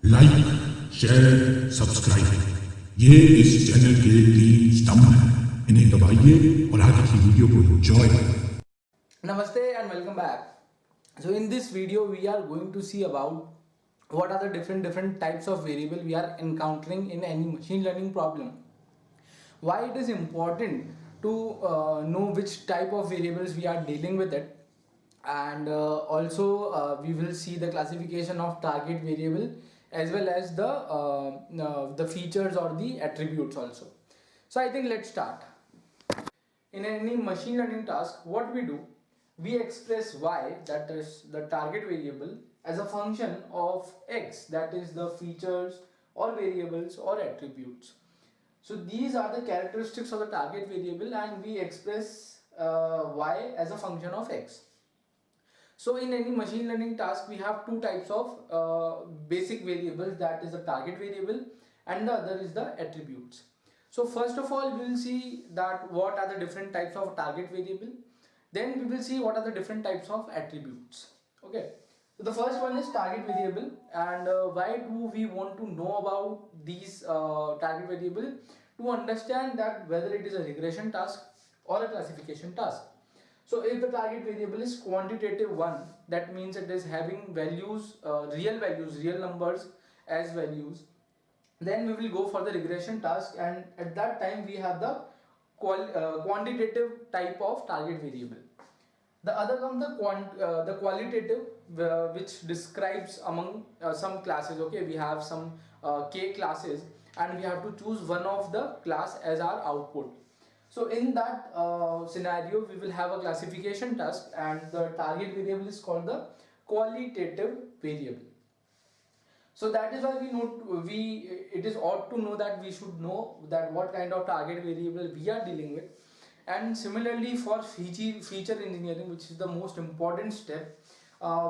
Like, share, subscribe, ये इस channel के 3 स्तंभ हैं। इन्हें दबाइए और आगे की वीडियो को एंजॉय करें। Namaste and welcome back. So in this video we are going to see about what are the different types of variable we are encountering in any machine learning problem. Why it is important to know which type of variables we are dealing with it, and also we will see the classification of target variable as well as the features or the attributes also. So I think let's start. In any machine learning task, what we do, we express y, that is the target variable, as a function of x, that is the features or variables or attributes. So these are the characteristics of the target variable, and we express y as a function of x. So in any machine learning task, we have two types of basic variables, that is the target variable and the other is the attributes. So first of all, we will see that what are the different types of target variable. Then we will see what are the different types of attributes. Okay. So the first one is target variable, and why do we want to know about these target variable? To understand that whether it is a regression task or a classification task. So if the target variable is quantitative one, that means it is having values, real numbers as values. Then we will go for the regression task, and at that time we have the quantitative type of target variable. The other comes the qualitative, which describes among some classes. Okay, we have some k classes, and we have to choose one of the class as our output. So in that scenario, we will have a classification task, and the target variable is called the qualitative variable. So that is why we it is ought to know that we should know that what kind of target variable we are dealing with. And similarly for feature engineering, which is the most important step,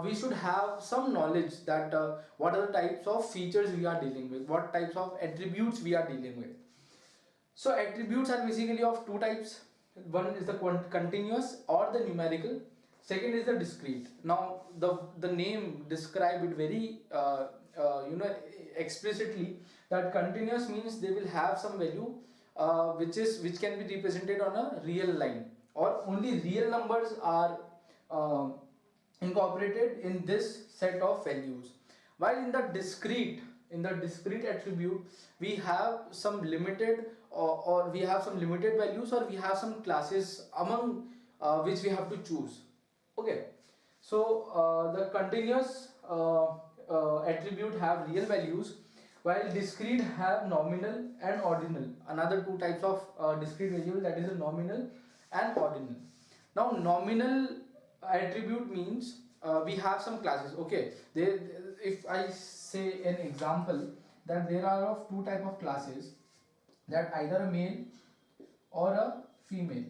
we should have some knowledge that what are the types of features we are dealing with, what types of attributes we are dealing with. So attributes are basically of two types. One is the continuous or the numerical. Second is the discrete. Now the name describe it very explicitly, that continuous means they will have some value which can be represented on a real line, or only real numbers are uh, incorporated in this set of values. While in the discrete attribute, we have some limited, or we have some limited values, or we have some classes among which we have to choose. Okay. So the continuous attribute have real values, while discrete have nominal and ordinal. Another two types of discrete variable, that is a nominal and ordinal. Now nominal attribute means we have some classes. Okay, if I say an example, that there are of two type of classes, that either a male or a female.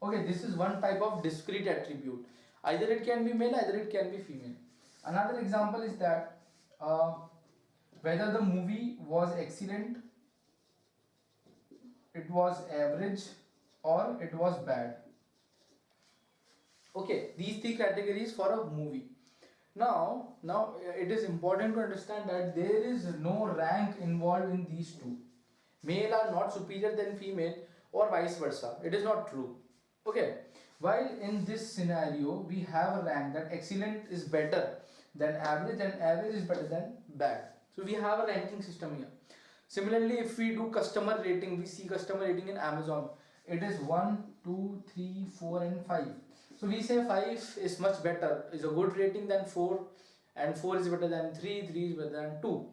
Okay, this is one type of discrete attribute. Either it can be male, either it can be female. Another example is that whether the movie was excellent, it was average, or it was bad. Okay, these three categories for a movie. Now it is important to understand that there is no rank involved in these two. Male are not superior than female, or vice versa. It is not true. Okay. While in this scenario we have a rank, that excellent is better than average and average is better than bad. So we have a ranking system here. Similarly, if we do customer rating, we see customer rating in Amazon. It is 1, 2, 3, 4 and 5. So we say 5 is much better, is a good rating than 4, and 4 is better than 3, 3 is better than 2.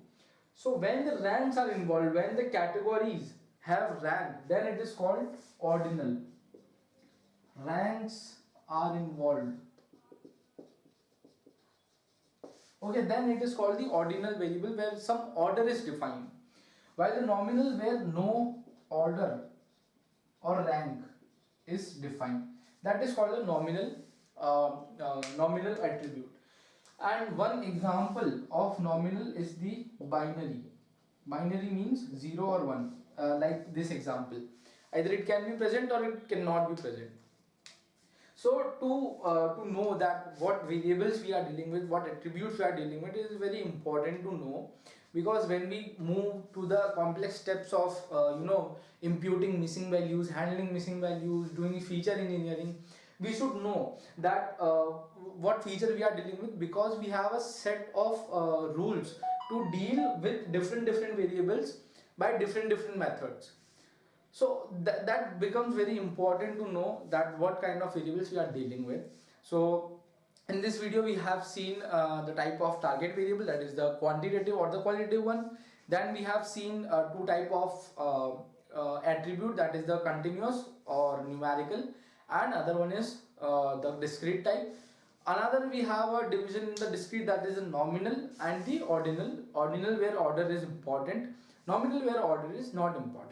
So when the ranks are involved, when the categories have rank, then it is called ordinal. Ranks are involved. Okay, then it is called the ordinal variable, where some order is defined. While the nominal, where no order or rank is defined, that is called the nominal attribute. And one example of nominal is the binary. Binary means 0 or 1, like this example. Either it can be present or it cannot be present. So to know that what variables we are dealing with, what attributes we are dealing with, is very important to know, because when we move to the complex steps of imputing missing values, handling missing values, doing feature engineering, we should know that what feature we are dealing with, because we have a set of rules to deal with different variables by different methods. So that becomes very important to know that what kind of variables we are dealing with. So in this video we have seen the type of target variable, that is the quantitative or the qualitative one. Then we have seen two type of attribute, that is the continuous or numerical, and other one is the discrete type. Another, we have a division in the discrete, that is the nominal and the ordinal. Ordinal where order is important, nominal where order is not important.